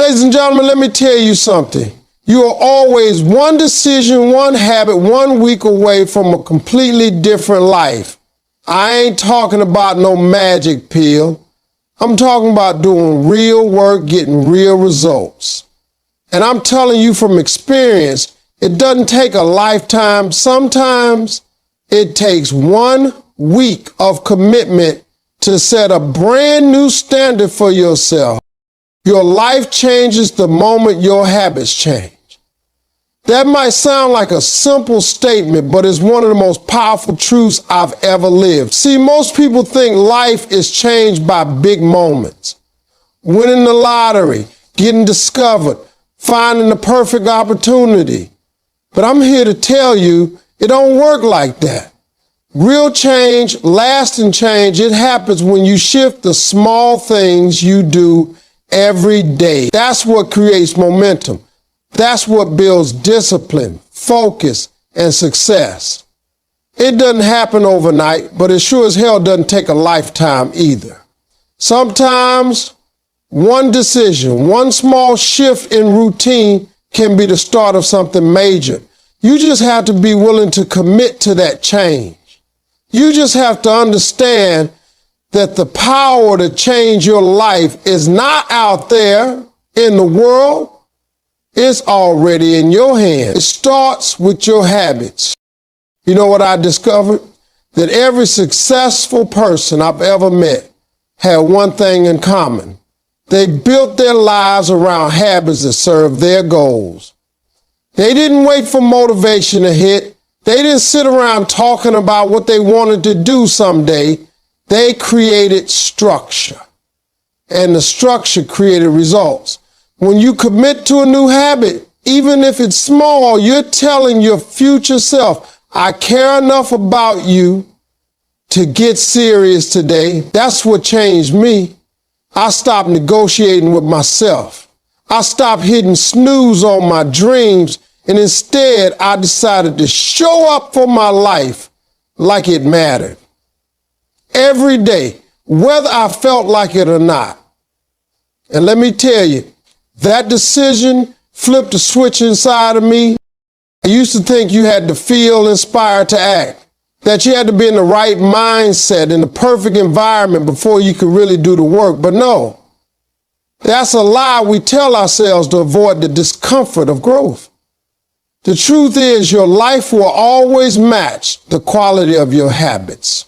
Ladies and gentlemen, let me tell you something. You are always one decision, one habit, 1 week away from a completely different life. I ain't talking about no magic pill. I'm talking about doing real work, getting real results. And I'm telling you from experience, it doesn't take a lifetime. Sometimes it takes 1 week of commitment to set a brand new standard for yourself. Your life changes the moment your habits change. That might sound like a simple statement, but it's one of the most powerful truths I've ever lived. See, most people think life is changed by big moments. Winning the lottery, getting discovered, finding the perfect opportunity. But I'm here to tell you, it don't work like that. Real change, lasting change, it happens when you shift the small things you do every day. That's what creates momentum. That's what builds discipline, focus, and success. It doesn't happen overnight, but it sure as hell doesn't take a lifetime either. Sometimes one decision, one small shift in routine can be the start of something major. You just have to be willing to commit to that change. You just have to understand that the power to change your life is not out there in the world. It's already in your hands. It starts with your habits. You know what I discovered? That every successful person I've ever met had one thing in common. They built their lives around habits that served their goals. They didn't wait for motivation to hit. They didn't sit around talking about what they wanted to do someday. They created structure, and the structure created results. When you commit to a new habit, even if it's small, you're telling your future self, I care enough about you to get serious today. That's what changed me. I stopped negotiating with myself. I stopped hitting snooze on my dreams, and instead I decided to show up for my life like it mattered. Every day, whether I felt like it or not. And let me tell you, that decision flipped a switch inside of me. I used to think you had to feel inspired to act, that you had to be in the right mindset, in the perfect environment before you could really do the work. But no, that's a lie we tell ourselves to avoid the discomfort of growth. The truth is, your life will always match the quality of your habits.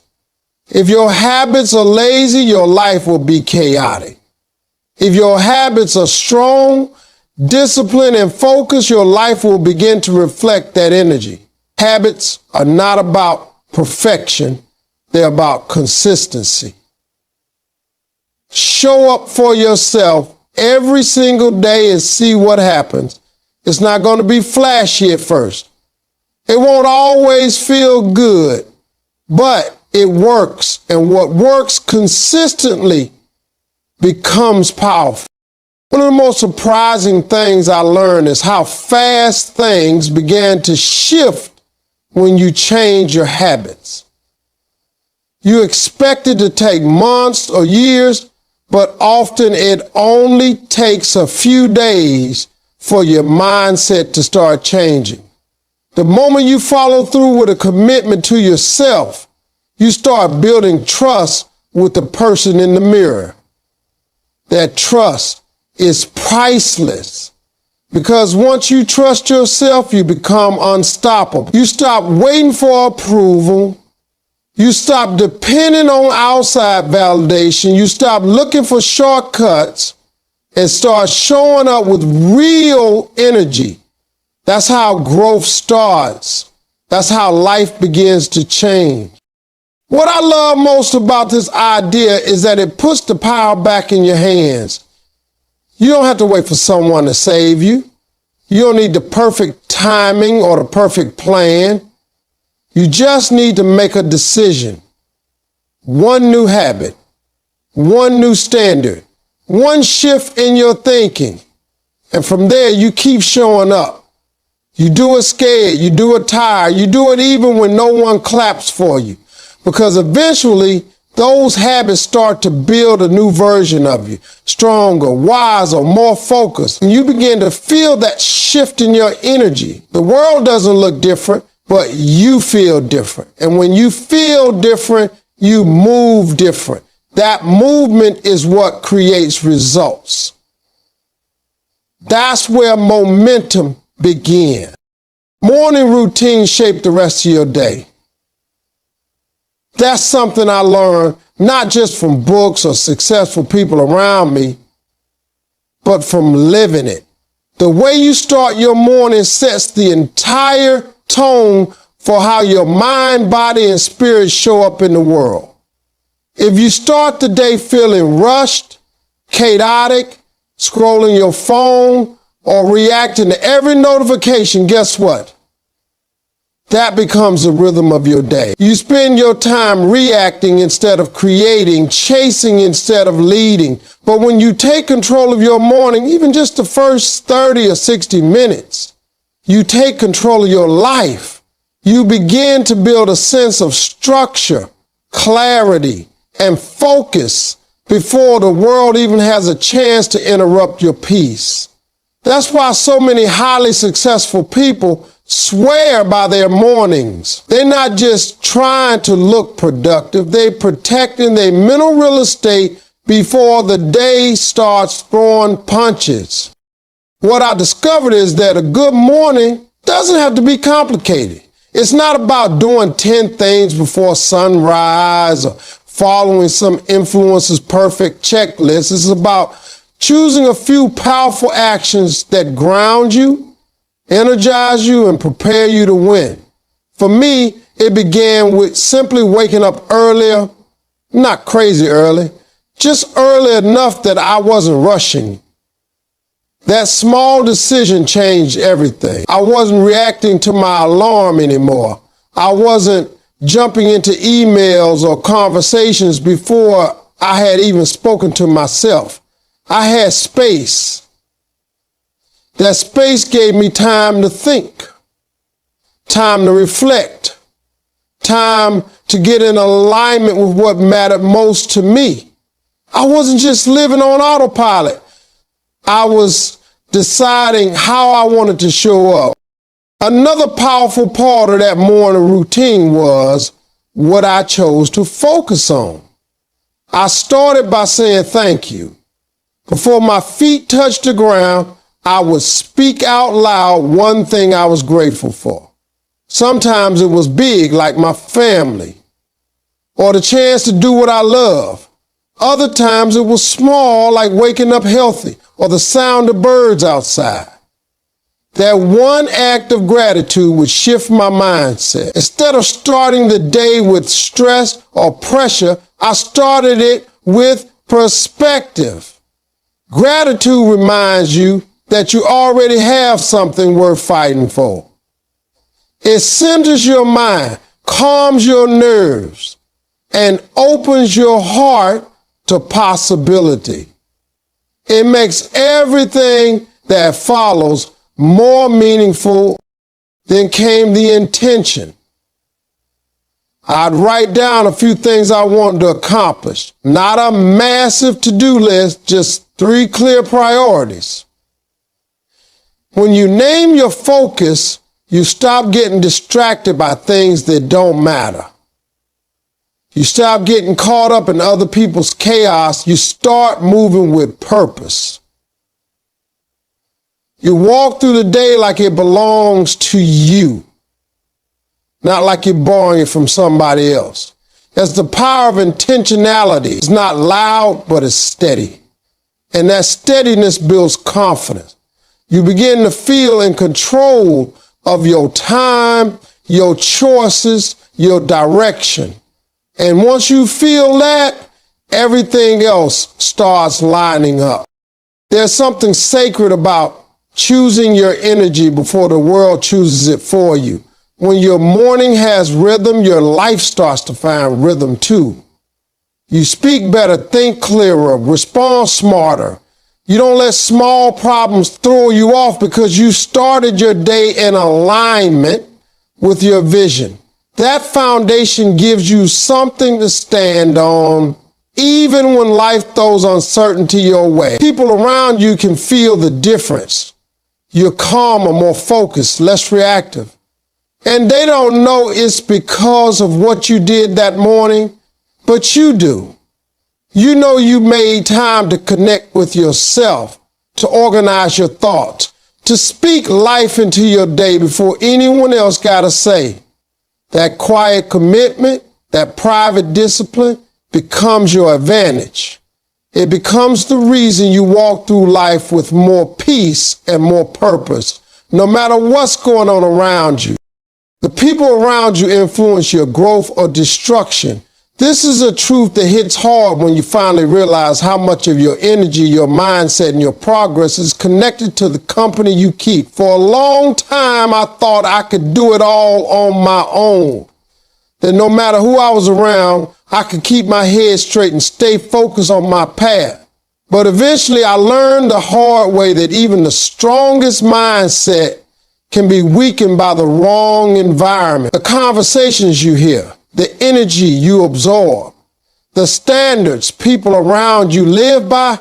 If your habits are lazy, your life will be chaotic. If your habits are strong, disciplined, and focused, your life will begin to reflect that energy. Habits are not about perfection. They're about consistency. Show up for yourself every single day and see what happens. It's not going to be flashy at first. It won't always feel good, but it works. And what works consistently becomes powerful. One of the most surprising things I learned is how fast things began to shift when you change your habits. You expect it to take months or years, but often it only takes a few days for your mindset to start changing. The moment you follow through with a commitment to yourself, you start building trust with the person in the mirror. That trust is priceless, because once you trust yourself, you become unstoppable. You stop waiting for approval. You stop depending on outside validation. You stop looking for shortcuts and start showing up with real energy. That's how growth starts. That's how life begins to change. What I love most about this idea is that it puts the power back in your hands. You don't have to wait for someone to save you. You don't need the perfect timing or the perfect plan. You just need to make a decision. One new habit, one new standard, one shift in your thinking. And from there, you keep showing up. You do it scared, you do it tired, you do it even when no one claps for you. Because eventually, Those habits start to build a new version of you, stronger, wiser, more focused. And you begin to feel that shift in your energy. The world doesn't look different, but you feel different. And when you feel different, you move different. That movement is what creates results. That's where momentum begins. Morning routines shape the rest of your day. That's something I learned not just from books or successful people around me, but from living it. The way you start your morning sets the entire tone for how your mind, body, and spirit show up in the world. If you start the day feeling rushed, chaotic, scrolling your phone, or reacting to every notification, guess what? That becomes the rhythm of your day. You spend your time reacting instead of creating, chasing instead of leading. But when you take control of your morning, even just the first 30 or 60 minutes, you take control of your life. You begin to build a sense of structure, clarity, and focus before the world even has a chance to interrupt your peace. That's why so many highly successful people swear by their mornings. They're not just trying to look productive, they're protecting their mental real estate before the day starts throwing punches. What I discovered is that a good morning doesn't have to be complicated. It's not about doing 10 things before sunrise or following some influencer's perfect checklist. It's about choosing a few powerful actions that ground you, energize you, and prepare you to win. For me, it began with simply waking up earlier, not crazy early, just early enough that I wasn't rushing. That small decision changed everything. I wasn't reacting to my alarm anymore. I wasn't jumping into emails or conversations before I had even spoken to myself. I had space. That space gave me time to think, time to reflect, time to get in alignment with what mattered most to me. I wasn't just living on autopilot. I was deciding how I wanted to show up. Another powerful part of that morning routine was what I chose to focus on. I started by saying thank you. Before my feet touched the ground, I would speak out loud one thing I was grateful for. Sometimes it was big, like my family, or the chance to do what I love. Other times it was small, like waking up healthy, or the sound of birds outside. That one act of gratitude would shift my mindset. Instead of starting the day with stress or pressure, I started it with perspective. Gratitude reminds you that you already have something worth fighting for. It centers your mind, calms your nerves, and opens your heart to possibility. It makes everything that follows more meaningful than came the intention. I'd write down a few things I wanted to accomplish. Not a massive to-do list, just 3 clear priorities. When you name your focus, you stop getting distracted by things that don't matter. You stop getting caught up in other people's chaos. You start moving with purpose. You walk through the day like it belongs to you, not like you're borrowing it from somebody else. That's the power of intentionality. It's not loud, but it's steady. And that steadiness builds confidence. You begin to feel in control of your time, your choices, your direction. And once you feel that, everything else starts lining up. There's something sacred about choosing your energy before the world chooses it for you. When your morning has rhythm, your life starts to find rhythm too. You speak better, think clearer, respond smarter. You don't let small problems throw you off because you started your day in alignment with your vision. That foundation gives you something to stand on, even when life throws uncertainty your way. People around you can feel the difference. You're calmer, more focused, less reactive. And they don't know it's because of what you did that morning, but you do. You know you made time to connect with yourself, to organize your thoughts, to speak life into your day before anyone else got to say. That quiet commitment, that private discipline becomes your advantage. It becomes the reason you walk through life with more peace and more purpose, no matter what's going on around you. The people around you influence your growth or destruction. This is a truth that hits hard when you finally realize how much of your energy, your mindset, and your progress is connected to the company you keep. For a long time, I thought I could do it all on my own. That no matter who I was around, I could keep my head straight and stay focused on my path. But eventually, I learned the hard way that even the strongest mindset can be weakened by the wrong environment. The conversations you hear, the energy you absorb, the standards people around you live by,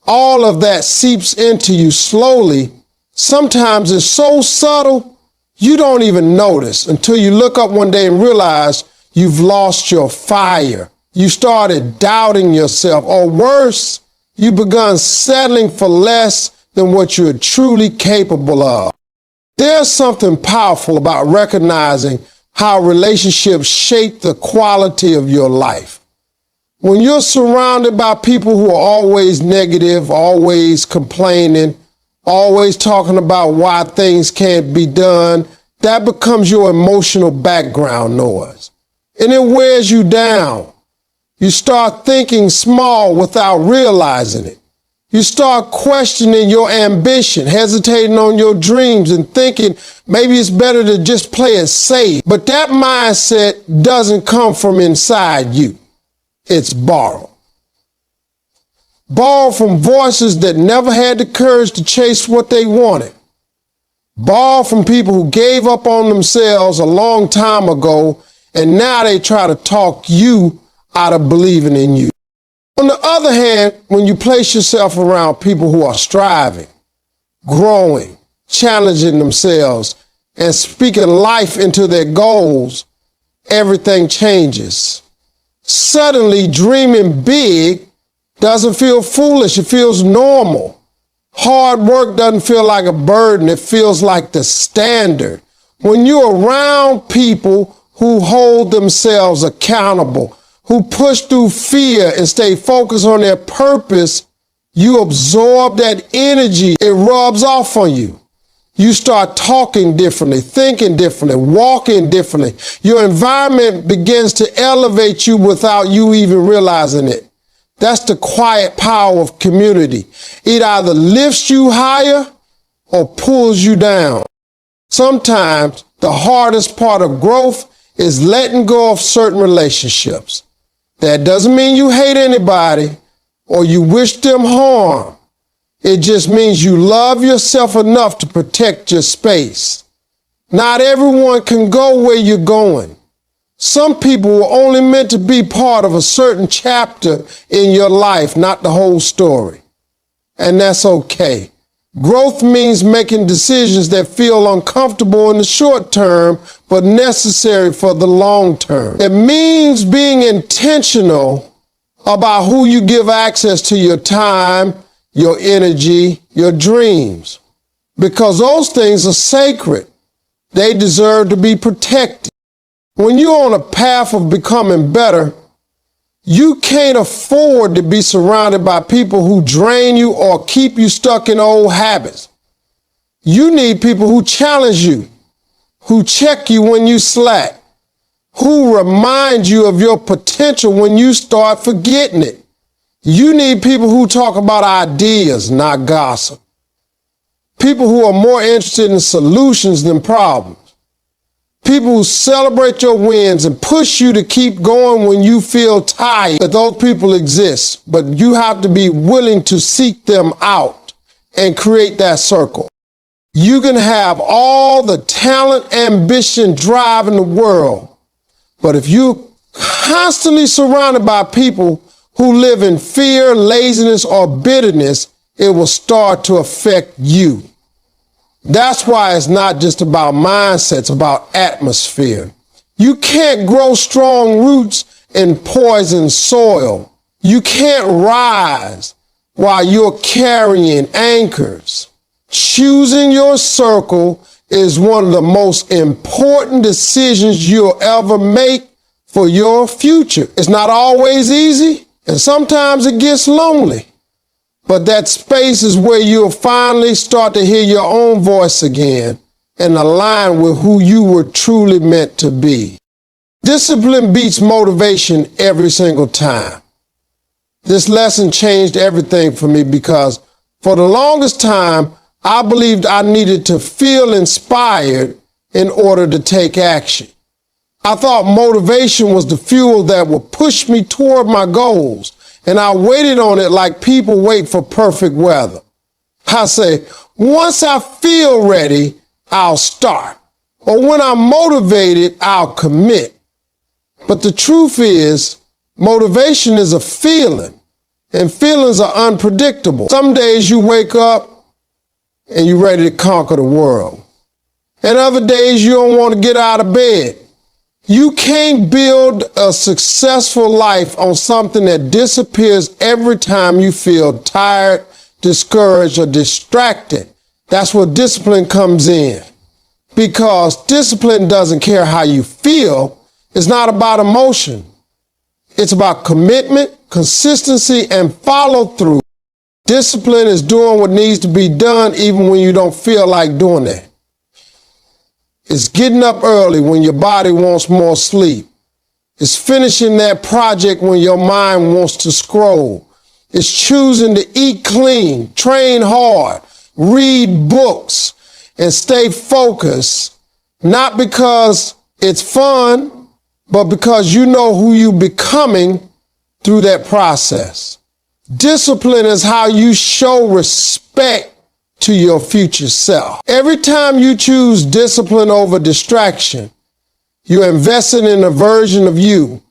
all of that seeps into you slowly. Sometimes it's so subtle, you don't even notice until you look up one day and realize you've lost your fire. You started doubting yourself, or worse, you begun settling for less than what you're truly capable of. There's something powerful about recognizing how relationships shape the quality of your life. When you're surrounded by people who are always negative, always complaining, always talking about why things can't be done, that becomes your emotional background noise. And it wears you down. You start thinking small without realizing it. You start questioning your ambition, hesitating on your dreams, and thinking maybe it's better to just play it safe. But that mindset doesn't come from inside you. It's borrowed. Borrowed from voices that never had the courage to chase what they wanted. Borrowed from people who gave up on themselves a long time ago, and now they try to talk you out of believing in you. On the other hand, when you place yourself around people who are striving, growing, challenging themselves, and speaking life into their goals, everything changes. Suddenly, dreaming big doesn't feel foolish. It feels normal. Hard work doesn't feel like a burden. It feels like the standard. When you're around people who hold themselves accountable, who push through fear and stay focused on their purpose, you absorb that energy. It rubs off on you. You start talking differently, thinking differently, walking differently. Your environment begins to elevate you without you even realizing it. That's the quiet power of community. It either lifts you higher or pulls you down. Sometimes the hardest part of growth is letting go of certain relationships. That doesn't mean you hate anybody or you wish them harm. It just means you love yourself enough to protect your space. Not everyone can go where you're going. Some people were only meant to be part of a certain chapter in your life, not the whole story. And that's okay. Growth means making decisions that feel uncomfortable in the short term, but necessary for the long term. It means being intentional about who you give access to your time, your energy, your dreams, because those things are sacred. They deserve to be protected. When you're on a path of becoming better, you can't afford to be surrounded by people who drain you or keep you stuck in old habits. You need people who challenge you, who check you when you slack, who remind you of your potential when you start forgetting it. You need people who talk about ideas, not gossip. People who are more interested in solutions than problems. People who celebrate your wins and push you to keep going when you feel tired. That those people exist, but you have to be willing to seek them out and create that circle. You can have all the talent, ambition, drive in the world, But if you're constantly surrounded by people who live in fear, laziness, or bitterness, it will start to affect you. That's why it's not just about mindset, it's about atmosphere. You can't grow strong roots in poison soil. You can't rise while you're carrying anchors. Choosing your circle is one of the most important decisions you'll ever make for your future. It's not always easy, and sometimes it gets lonely. But that space is where you'll finally start to hear your own voice again and align with who you were truly meant to be. Discipline beats motivation every single time. This lesson changed everything for me because for the longest time, I believed I needed to feel inspired in order to take action. I thought motivation was the fuel that would push me toward my goals, and I waited on it like people wait for perfect weather. I say, once I feel ready, I'll start. Or when I'm motivated, I'll commit. But the truth is, motivation is a feeling, and feelings are unpredictable. Some days you wake up and you're ready to conquer the world. And other days you don't want to get out of bed. You can't build a successful life on something that disappears every time you feel tired, discouraged, or distracted. That's where discipline comes in. Because discipline doesn't care how you feel. It's not about emotion. It's about commitment, consistency, and follow through. Discipline is doing what needs to be done even when you don't feel like doing it. It's getting up early when your body wants more sleep. It's finishing that project when your mind wants to scroll. It's choosing to eat clean, train hard, read books, and stay focused, not because it's fun, but because you know who you're becoming through that process. Discipline is how you show respect to your future self. Every time you choose discipline over distraction, you're investing in a version of you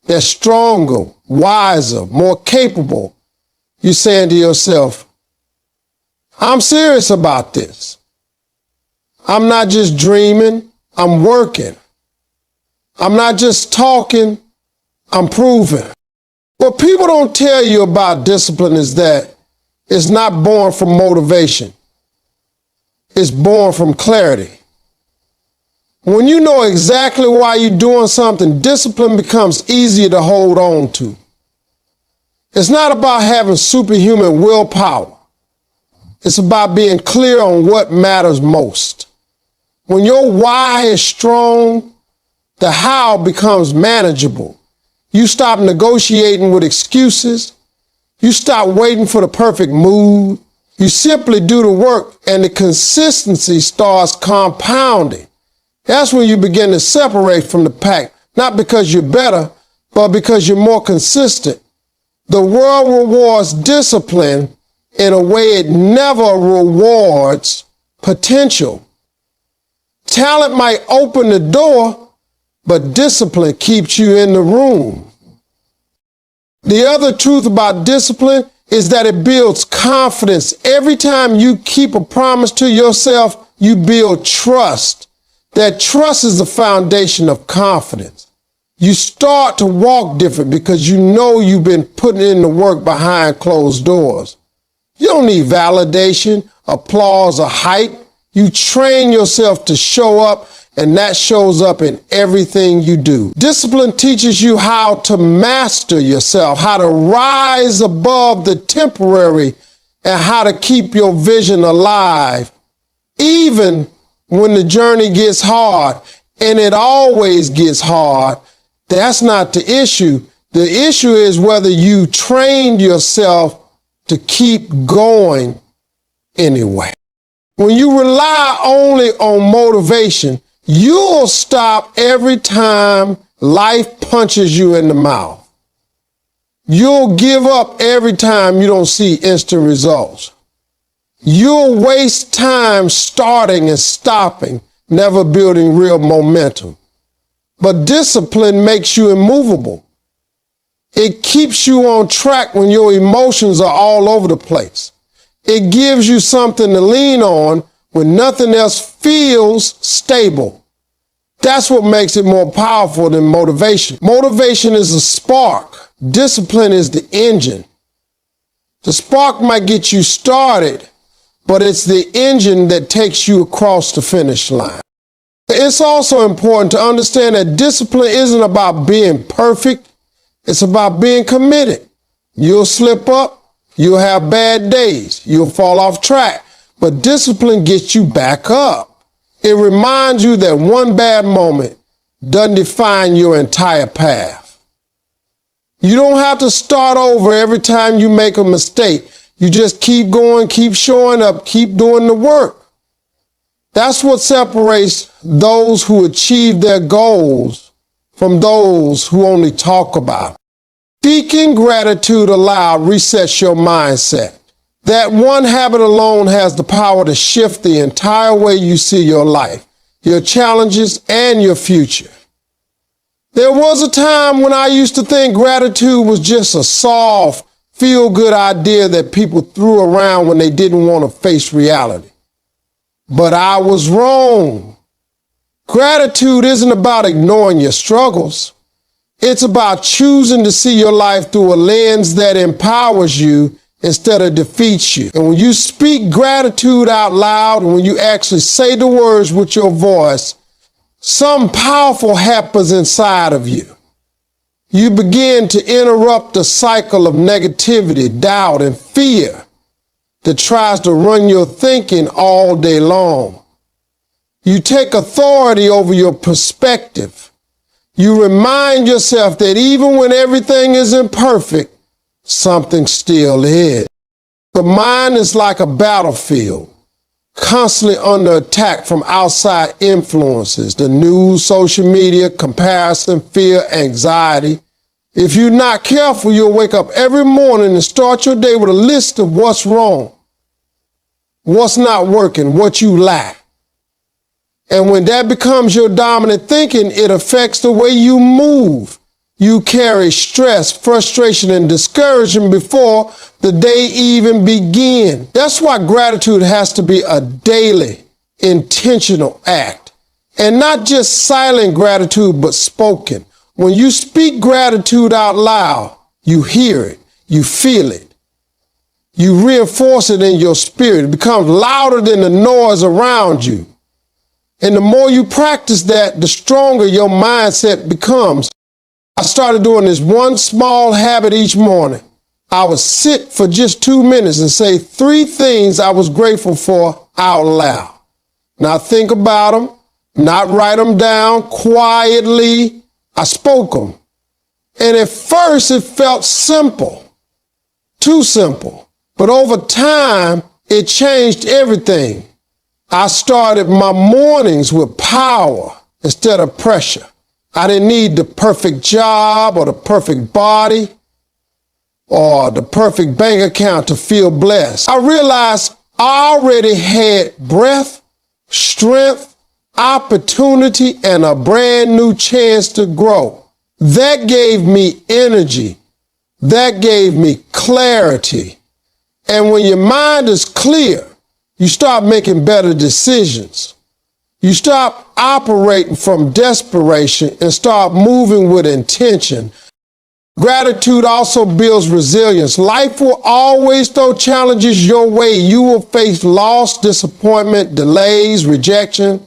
that's stronger, wiser, more capable. You're saying to yourself, I'm serious about this. I'm not just dreaming, I'm working. I'm not just talking, I'm proving. What people don't tell you about discipline is that it's not born from motivation. It's born from clarity. When you know exactly why you're doing something, discipline becomes easier to hold on to. It's not about having superhuman willpower. It's about being clear on what matters most. When your why is strong, the how becomes manageable. You stop negotiating with excuses. You stop waiting for the perfect mood. You simply do the work and the consistency starts compounding. That's when you begin to separate from the pack, not because you're better, but because you're more consistent. The world rewards discipline in a way it never rewards potential. Talent might open the door, but discipline keeps you in the room. The other truth about discipline is that it builds confidence. Every time you keep a promise to yourself, you build trust. That trust is the foundation of confidence. You start to walk different because you know you've been putting in the work behind closed doors. You don't need validation, applause, or hype. You train yourself to show up, and that shows up in everything you do. Discipline teaches you how to master yourself, how to rise above the temporary, and how to keep your vision alive, even when the journey gets hard, and it always gets hard. That's not the issue. The issue is whether you trained yourself to keep going anyway. When you rely only on motivation, you'll stop every time life punches you in the mouth. You'll give up every time you don't see instant results. You'll waste time starting and stopping, never building real momentum. But discipline makes you immovable. It keeps you on track when your emotions are all over the place. It gives you something to lean on when nothing else feels stable. That's what makes it more powerful than motivation. Motivation is a spark. Discipline is the engine. The spark might get you started, but it's the engine that takes you across the finish line. It's also important to understand that discipline isn't about being perfect. It's about being committed. You'll slip up. You'll have bad days. You'll fall off track. But discipline gets you back up. It reminds you that one bad moment doesn't define your entire path. You don't have to start over every time you make a mistake. You just keep going, keep showing up, keep doing the work. That's what separates those who achieve their goals from those who only talk about it. Speaking gratitude aloud resets your mindset. That one habit alone has the power to shift the entire way you see your life, your challenges, and your future. There was a time when I used to think gratitude was just a soft, feel-good idea that people threw around when they didn't want to face reality. But I was wrong. Gratitude isn't about ignoring your struggles. It's about choosing to see your life through a lens that empowers you instead of defeats you. And when you speak gratitude out loud, and when you actually say the words with your voice, something powerful happens inside of you. You begin to interrupt the cycle of negativity, doubt, and fear that tries to run your thinking all day long. You take authority over your perspective. You remind yourself that even when everything isn't perfect, something still is. The mind is like a battlefield, constantly under attack from outside influences, the news, social media, comparison, fear, anxiety. If you're not careful, you'll wake up every morning and start your day with a list of what's wrong, what's not working, what you lack. And when that becomes your dominant thinking, it affects the way you move. You carry stress, frustration, and discouragement before the day even begins. That's why gratitude has to be a daily, intentional act. And not just silent gratitude, but spoken. When you speak gratitude out loud, you hear it, you feel it. You reinforce it in your spirit. It becomes louder than the noise around you. And the more you practice that, the stronger your mindset becomes. I started doing this one small habit each morning. I would sit for just 2 minutes and say 3 things I was grateful for out loud. Now think about them, not write them down quietly. I spoke them. And at first it felt simple, too simple. But over time, it changed everything. I started my mornings with power instead of pressure. I didn't need the perfect job or the perfect body or the perfect bank account to feel blessed. I realized I already had breath, strength, opportunity, and a brand new chance to grow. That gave me energy. That gave me clarity. And when your mind is clear, you start making better decisions. You stop operating from desperation and start moving with intention. Gratitude also builds resilience. Life will always throw challenges your way. You will face loss, disappointment, delays, rejection.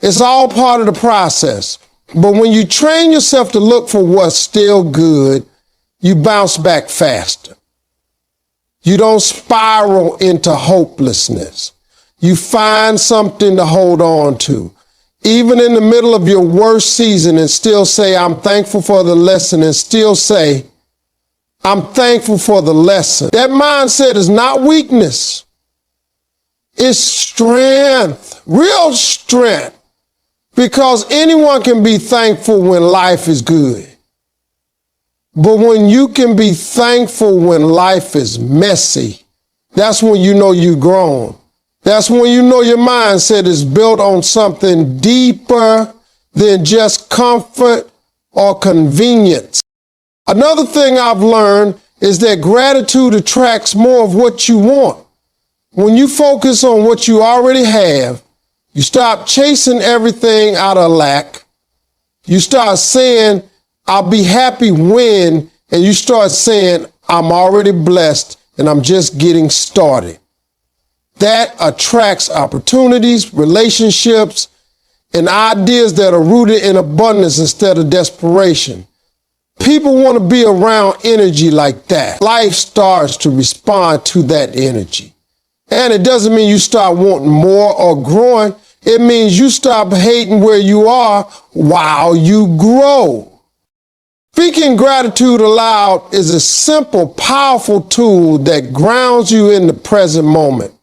It's all part of the process. But when you train yourself to look for what's still good, you bounce back faster. You don't spiral into hopelessness. You find something to hold on to, even in the middle of your worst season, and still say, I'm thankful for the lesson, and still say, I'm thankful for the lesson. That mindset is not weakness. It's strength, real strength, because anyone can be thankful when life is good. But when you can be thankful when life is messy, that's when you know you've grown. That's when you know your mindset is built on something deeper than just comfort or convenience. Another thing I've learned is that gratitude attracts more of what you want. When you focus on what you already have, you stop chasing everything out of lack. You start saying, I'll be happy when, and you start saying, I'm already blessed and I'm just getting started. That attracts opportunities, relationships, and ideas that are rooted in abundance instead of desperation. People want to be around energy like that. Life starts to respond to that energy. And it doesn't mean you start wanting more or growing. It means you stop hating where you are while you grow. Speaking gratitude aloud is a simple, powerful tool that grounds you in the present moment.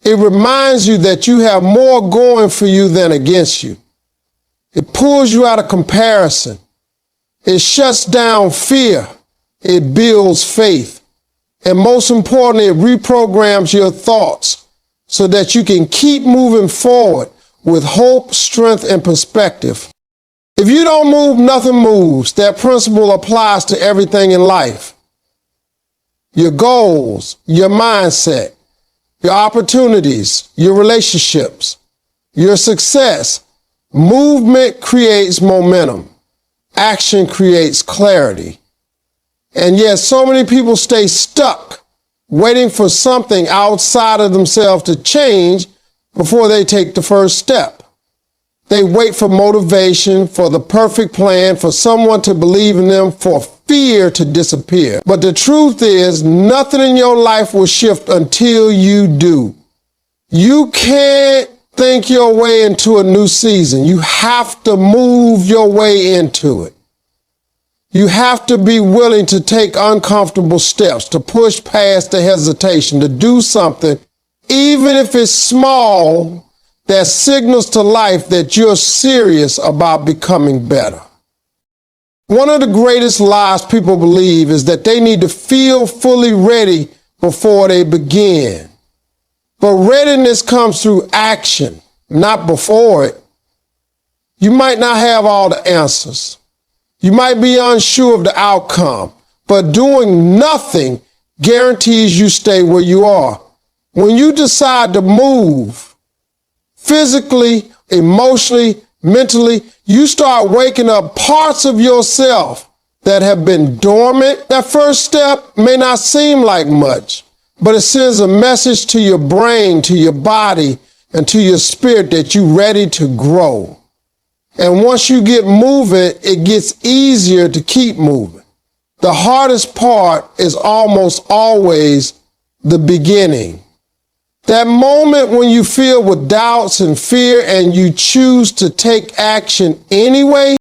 It reminds you that you have more going for you than against you. It pulls you out of comparison. It shuts down fear. It builds faith. And most importantly, it reprograms your thoughts so that you can keep moving forward with hope, strength, and perspective. If you don't move, nothing moves. That principle applies to everything in life. Your goals, your mindset, your opportunities, your relationships, your success. Movement creates momentum. Action creates clarity. And yet so many people stay stuck, waiting for something outside of themselves to change before they take the first step. They wait for motivation, for the perfect plan, for someone to believe in them, for fear to disappear. But the truth is, nothing in your life will shift until you do. You can't think your way into a new season. You have to move your way into it. You have to be willing to take uncomfortable steps, to push past the hesitation, to do something, even if it's small, that signals to life that you're serious about becoming better. One of the greatest lies people believe is that they need to feel fully ready before they begin. But readiness comes through action, not before it. You might not have all the answers. You might be unsure of the outcome, but doing nothing guarantees you stay where you are. When you decide to move, physically, emotionally, mentally, you start waking up parts of yourself that have been dormant. That first step may not seem like much, but it sends a message to your brain, to your body, and to your spirit that you're ready to grow. And once you get moving, it gets easier to keep moving. The hardest part is almost always the beginning. That moment when you feel with doubts and fear and you choose to take action anyway,